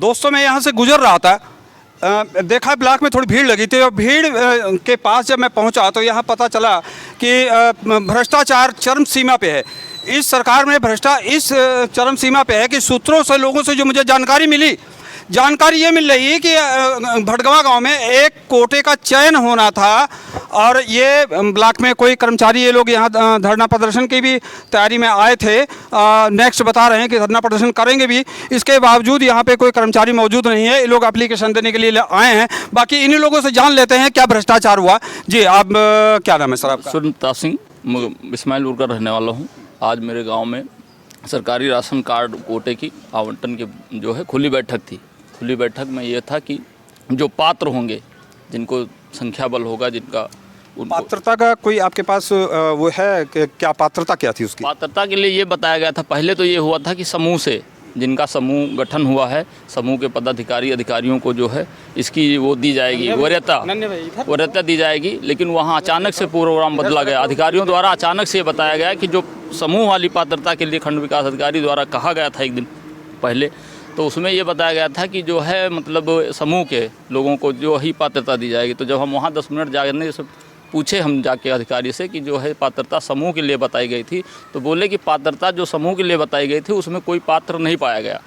दोस्तों, मैं यहाँ से गुजर रहा था, देखा ब्लॉक में थोड़ी भीड़ लगी थी, और भीड़ के पास जब मैं पहुँचा तो यहाँ पता चला कि भ्रष्टाचार चरम सीमा पे है। इस सरकार में भ्रष्टाचार इस चरम सीमा पे है कि सूत्रों से, लोगों से जो मुझे जानकारी ये मिल रही है कि भटगवा गांव में एक कोटे का चयन होना था, और ये ब्लॉक में कोई कर्मचारी, ये लोग यहाँ धरना प्रदर्शन की भी तैयारी में आए थे। नेक्स्ट बता रहे हैं कि धरना प्रदर्शन करेंगे भी, इसके बावजूद यहाँ पे कोई कर्मचारी मौजूद नहीं है। ये लोग एप्लीकेशन देने के लिए आए हैं। बाकी इन्हीं लोगों से जान लेते हैं क्या भ्रष्टाचार हुआ। जी, आप क्या नाम है सर आपका? सुरनता सिंह, इस्माइलपुर का रहने वाला हूँ। आज मेरे गाँव में सरकारी राशन कार्ड कोटे की आवंटन की जो है खुली बैठक थी। खुली बैठक में ये था कि जो पात्र होंगे, जिनको संख्या बल होगा, जिनका पात्रता का कोई आपके पास वो है कि क्या पात्रता क्या थी उसकी? पात्रता के लिए ये बताया गया था, पहले तो ये हुआ था कि समूह से, जिनका समूह गठन हुआ है, समूह के पदाधिकारी अधिकारियों को जो है इसकी वो दी जाएगी, वरीयता दी जाएगी। लेकिन वहाँ अचानक से प्रोग्राम बदला गया। अधिकारियों द्वारा अचानक से ये बताया गया कि जो समूह वाली पात्रता के लिए खंड विकास अधिकारी द्वारा कहा गया था एक दिन पहले, तो उसमें ये बताया गया था कि जो है मतलब समूह के लोगों को जो ही पात्रता दी जाएगी। तो जब हम वहाँ 10 मिनट जाने से पूछे हम जाके अधिकारी से कि जो है पात्रता समूह के लिए बताई गई थी, तो बोले कि पात्रता जो समूह के लिए बताई गई थी उसमें कोई पात्र नहीं पाया गया।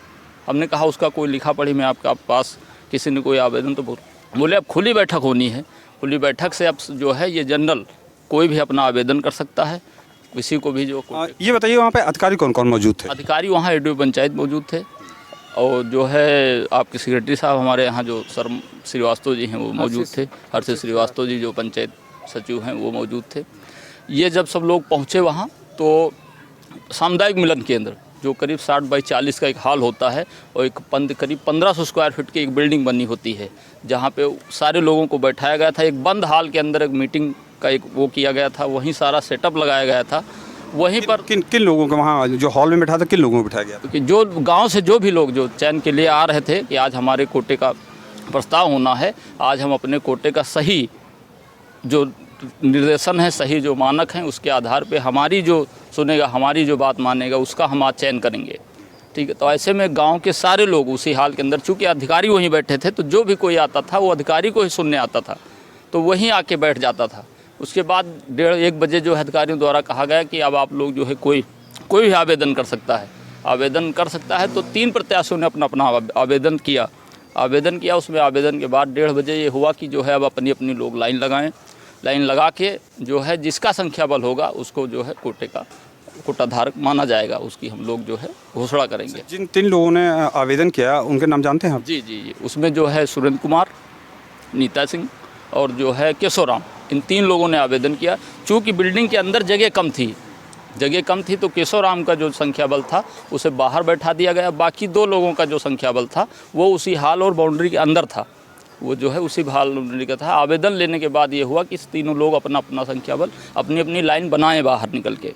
हमने कहा उसका कोई लिखा पढ़ी में आपके पास किसी ने कोई आवेदन? तो बोले अब खुली बैठक होनी है, खुली बैठक से अब जो है ये जनरल कोई भी अपना आवेदन कर सकता है, किसी को भी। जो ये बताइए वहाँ पे अधिकारी कौन कौन मौजूद थे? अधिकारी वहाँ एडीओ पंचायत मौजूद थे, और जो है आपके सेक्रेटरी साहब हमारे यहाँ जो सर श्रीवास्तव जी हैं वो मौजूद थे। हर्ष श्रीवास्तव जी जो पंचायत सचिव हैं वो मौजूद थे। ये जब सब लोग पहुँचे वहाँ, तो सामुदायिक मिलन केंद्र जो करीब 60 बाई 40 का एक हॉल होता है, और एक करीब 1500 स्क्वायर फीट की एक बिल्डिंग बनी होती है, जहाँ पे सारे लोगों को बैठाया गया था। एक बंद हॉल के अंदर एक मीटिंग का एक वो किया गया था, वहीं सारा सेटअप लगाया गया था। वहीं पर किन लोगों को वहाँ जो हॉल में बैठा था, किन लोगों को बिठाया गया? क्योंकि जो गांव से जो भी लोग जो चयन के लिए आ रहे थे कि आज हमारे कोटे का प्रस्ताव होना है, आज हम अपने कोटे का सही जो निर्देशन है, सही जो मानक हैं, उसके आधार पे हमारी जो सुनेगा, हमारी जो बात मानेगा, उसका हम आज चयन करेंगे। ठीक है, तो ऐसे में गांव के सारे लोग उसी हॉल के अंदर, चूँकि अधिकारी वहीं बैठे थे, तो जो भी कोई आता था वो अधिकारी को ही सुनने आता था, तो वहीं आके बैठ जाता था। उसके बाद 1:30 बजे जो है अधिकारियों द्वारा कहा गया कि अब आप लोग जो है कोई भी आवेदन कर सकता है। तो 3 प्रत्याशियों ने अपना आवेदन किया। उसमें आवेदन के बाद 1:30 बजे ये हुआ कि जो है अब अपनी लोग लाइन लगाएं। लाइन लगा के जो है जिसका संख्या बल होगा उसको जो है कोटाधारक माना जाएगा, उसकी हम लोग जो है घोषणा करेंगे। जिन 3 लोगों ने आवेदन किया उनके नाम जानते हैं आप? जी, उसमें जो है सुरेंद्र कुमार, नीता सिंह और जो है केशोराम, इन 3 लोगों ने आवेदन किया। चूँकि बिल्डिंग के अंदर जगह कम थी तो केशोराम का जो संख्या बल था उसे बाहर बैठा दिया गया। बाकी 2 लोगों का जो संख्या बल था वो उसी हॉल और बाउंड्री के अंदर था, वो जो है उसी हॉल बाउंड्री का था। आवेदन लेने के बाद ये हुआ कि इस तीनों लोग अपना संख्या बल अपनी लाइन बनाए बाहर निकल के।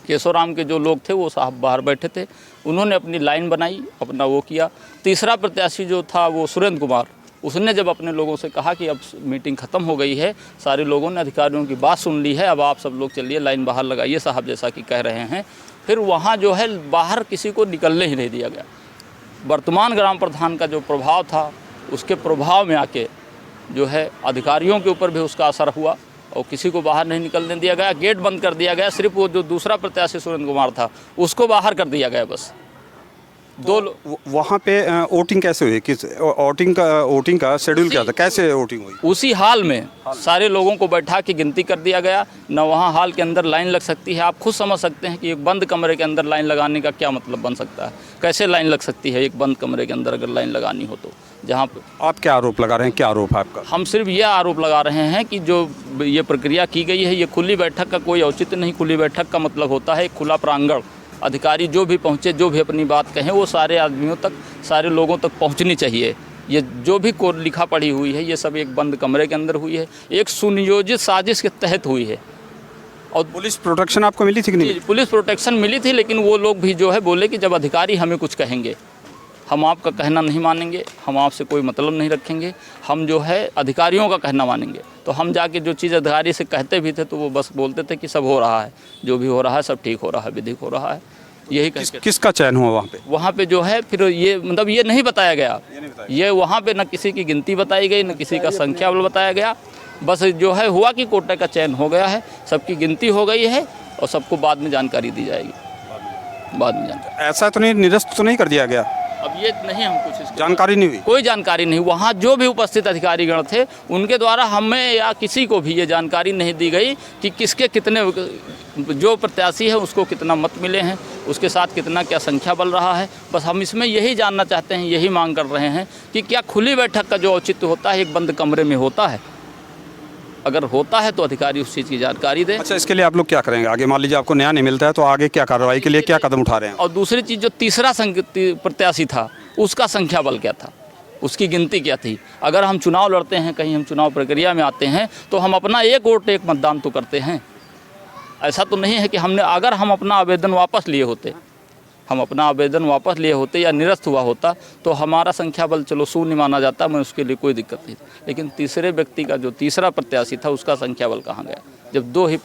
केशोराम के जो लोग थे वो साहब बाहर बैठे थे, उन्होंने अपनी लाइन बनाई, अपना वो किया। तीसरा प्रत्याशी जो था वो सुरेंद्र कुमार, उसने जब अपने लोगों से कहा कि अब मीटिंग ख़त्म हो गई है, सारे लोगों ने अधिकारियों की बात सुन ली है, अब आप सब लोग चलिए लाइन बाहर लगाइए साहब, जैसा कि कह रहे हैं। फिर वहाँ जो है बाहर किसी को निकलने ही नहीं दिया गया। वर्तमान ग्राम प्रधान का जो प्रभाव था, उसके प्रभाव में आके जो है अधिकारियों के ऊपर भी उसका असर हुआ और किसी को बाहर नहीं निकलने दिया गया। गेट बंद कर दिया गया। सिर्फ वो जो दूसरा प्रत्याशी सुरेंद्र कुमार था उसको बाहर कर दिया गया बस। वहाँ पे वोटिंग कैसे हुई? किस वोटिंग का शेड्यूल क्या था? कैसे वोटिंग हुई? उसी हाल में सारे लोगों को बैठा के गिनती कर दिया गया। न वहाँ हाल के अंदर लाइन लग सकती है। आप खुद समझ सकते हैं कि एक बंद कमरे के अंदर लाइन लगाने का क्या मतलब बन सकता है। कैसे लाइन लग सकती है एक बंद कमरे के अंदर अगर लाइन लगानी हो तो? जहाँ पर आप क्या आरोप लगा रहे हैं? क्या आरोप है आपका? हम सिर्फ ये आरोप लगा रहे हैं कि जो ये प्रक्रिया की गई है, ये खुली बैठक का कोई औचित्य नहीं। खुली बैठक का मतलब होता है खुला प्रांगण। अधिकारी जो भी पहुँचे, जो भी अपनी बात कहें, वो सारे आदमियों तक, सारे लोगों तक पहुँचनी चाहिए। ये जो भी को लिखा पढ़ी हुई है, ये सब एक बंद कमरे के अंदर हुई है, एक सुनियोजित साजिश के तहत हुई है। और पुलिस प्रोटेक्शन आपको मिली थी कि नहीं? पुलिस प्रोटेक्शन मिली थी, लेकिन वो लोग भी जो है बोले कि जब अधिकारी हमें कुछ कहेंगे, हम आपका कहना नहीं मानेंगे, हम आपसे कोई मतलब नहीं रखेंगे, हम जो है अधिकारियों का कहना मानेंगे। तो हम जाके जो चीज़ अधिकारी से कहते भी थे तो वो बस बोलते थे कि सब हो रहा है, जो भी हो रहा है सब ठीक हो रहा है, विधिक हो रहा है। यही कह के किसका चयन हुआ वहाँ पे? वहाँ पे जो है फिर ये मतलब ये नहीं बताया गया, ये वहाँ पे न किसी की गिनती बताई गई, न किसी का संख्या बल बताया गया। बस जो है हुआ कि कोटे का चयन हो गया है, सबकी गिनती हो गई है और सबको बाद में जानकारी दी जाएगी, बाद में जानकारी। ऐसा तो नहीं, निरस्त तो नहीं कर दिया गया? अब ये नहीं हम कुछ इसके जानकारी नहीं हुई? कोई जानकारी नहीं। वहाँ जो भी उपस्थित अधिकारीगण थे उनके द्वारा हमें या किसी को भी ये जानकारी नहीं दी गई कि किसके कितने, जो प्रत्याशी है उसको कितना मत मिले हैं, उसके साथ कितना क्या संख्या बल रहा है। बस हम इसमें यही जानना चाहते हैं, यही मांग कर रहे हैं कि क्या खुली बैठक का जो औचित्य होता है एक बंद कमरे में होता है? अगर होता है तो अधिकारी उस चीज़ की जानकारी दें। अच्छा, इसके लिए आप लोग क्या करेंगे आगे? मान लीजिए आपको न्याय नहीं मिलता है तो आगे क्या कार्रवाई के लिए क्या कदम उठा रहे हैं? और दूसरी चीज़, जो तीसरा प्रत्याशी था उसका संख्या बल क्या था, उसकी गिनती क्या थी? अगर हम चुनाव लड़ते हैं, कहीं हम चुनाव प्रक्रिया में आते हैं तो हम अपना एक वोट एक मतदान तो करते हैं। ऐसा तो नहीं है कि हमने, अगर हम अपना आवेदन वापस लिए होते, हम अपना आवेदन वापस लिए होते या निरस्त हुआ होता तो हमारा संख्या बल चलो शून्य माना जाता, मैं उसके लिए कोई दिक्कत नहीं। लेकिन तीसरे व्यक्ति का, जो तीसरा प्रत्याशी था, उसका संख्या बल कहाँ गया जब दो ही